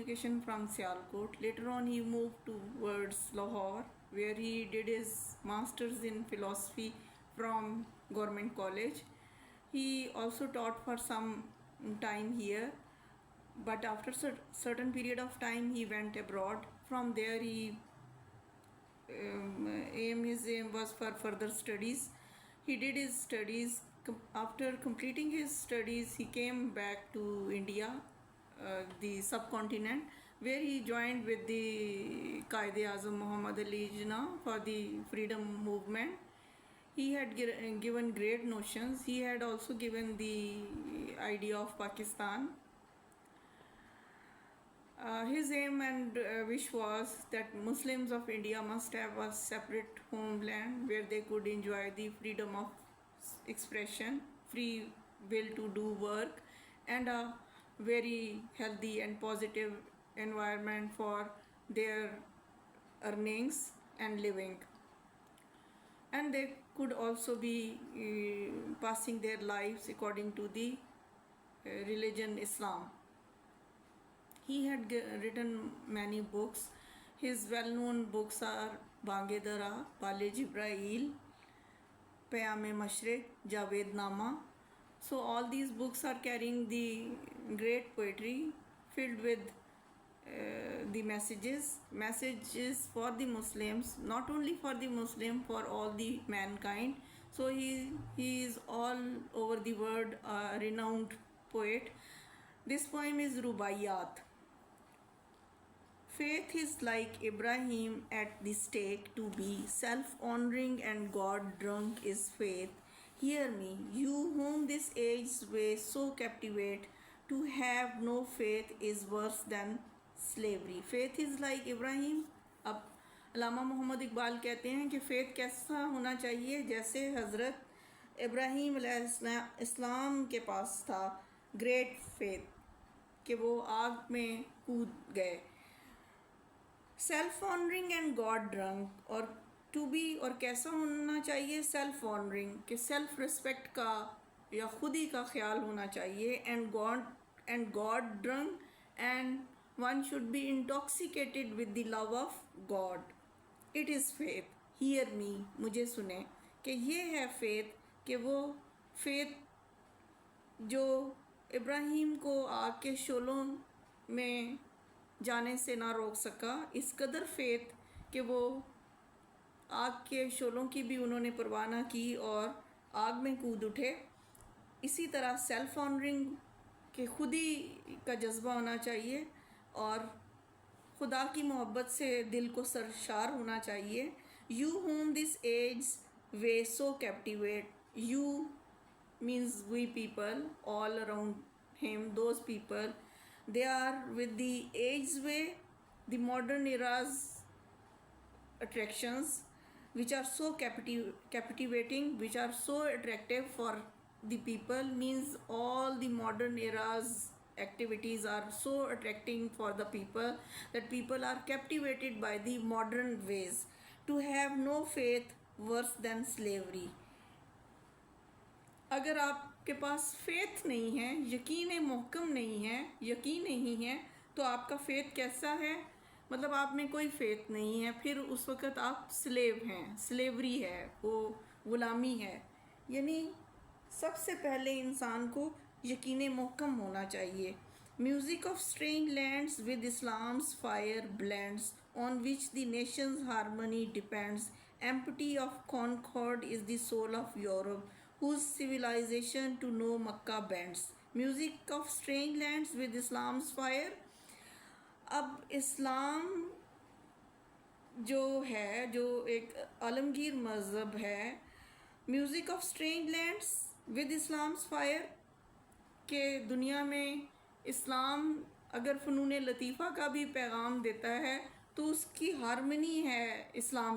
education from Sialkot. Later on, he moved towards Lahore, where he did his masters in philosophy from Government College. He also taught for some time here, but after certain period of time, he went abroad. From there, his aim was for further studies. He did his studies. After completing his studies, he came back to India, the subcontinent, where he joined with the Qaid-e-Azam Muhammad Ali Jinnah for the freedom movement. He had given great notions. He had also given the idea of Pakistan. His aim and wish was that Muslims of India must have a separate homeland where they could enjoy the freedom of expression, free will to do work, and a very healthy and positive environment for their earnings and living. And they could also be passing their lives according to the religion Islam. He had written many books. His well-known books are Bange Dara, Pale Jibrail, Payam-e Mashriq, Javed Nama. So all these books are carrying the great poetry filled with the messages for the Muslims, not only for the Muslim, for all the mankind. So he is all over the world a renowned poet. This poem is Rubaiyat. Faith is like Ibrahim at the stake to be self-honoring and God-drunk is faith. Hear me, you whom this age's way so captivate, to have no faith is worse than slavery. Faith is like Ibrahim. अब अल्लामा मोहम्मद इकबाल कहते हैं कि faith कैसा होना चाहिए, जैसे हज़रत इब्राहीम अलैहिस्सलाम के पास था ग्रेट फेथ कि वो आग में कूद गए. Self honouring and God drunk, और टू बी, और कैसा होना चाहिए, सेल्फ ऑनरिंग कि सेल्फ रिस्पेक्ट का या खुदी का ख्याल होना चाहिए, and God drunk, and one should be intoxicated with the love of God. It is faith. Hear me, मुझे सुने, कि ये है फेथ, कि वो फेथ जो इब्राहीम को आग के शोलों में जाने से ना रोक सका, इस कदर फेथ कि वो आग के शोलों की भी उन्होंने परवाह ना की और आग में कूद उठे. इसी तरह सेल्फ ऑनरिंग के खुदी का जज्बा होना चाहिए और खुदा की मोहब्बत से दिल को सरशार होना चाहिए. You home this age way so captivate. You means we people all around him, those people, they are with the age way, the modern era's attractions, which are so captivating, which are so attractive for the people, means all the modern era's activities are so attracting for the people that people are captivated by the modern ways. To have no faith worse than slavery. अगर आपके पास faith नहीं है, यकीन मुहकम नहीं है, यकीन नहीं है, तो आपका फेथ कैसा है, मतलब आप में कोई फेथ नहीं है, फिर उस वक़्त आप स्लेव हैं, स्लेवरी है, वो ग़ुलामी है. यानी सबसे पहले इंसान को यकीन मुहकम होना चाहिए. Music of strange lands with Islam's fire blends, on which the nations harmony depends. Empty of concord is the soul of Europe, whose civilization to no Makkah bends. Music of strange lands with Islam's fire. अब इस्लाम जो है, जो एक आलमगीर मज़हब है, music of strange lands with Islam's fire, के दुनिया में इस्लाम अगर फ़नून लतीफ़ा का भी पैगाम देता है तो उसकी हारमनी है इस्लाम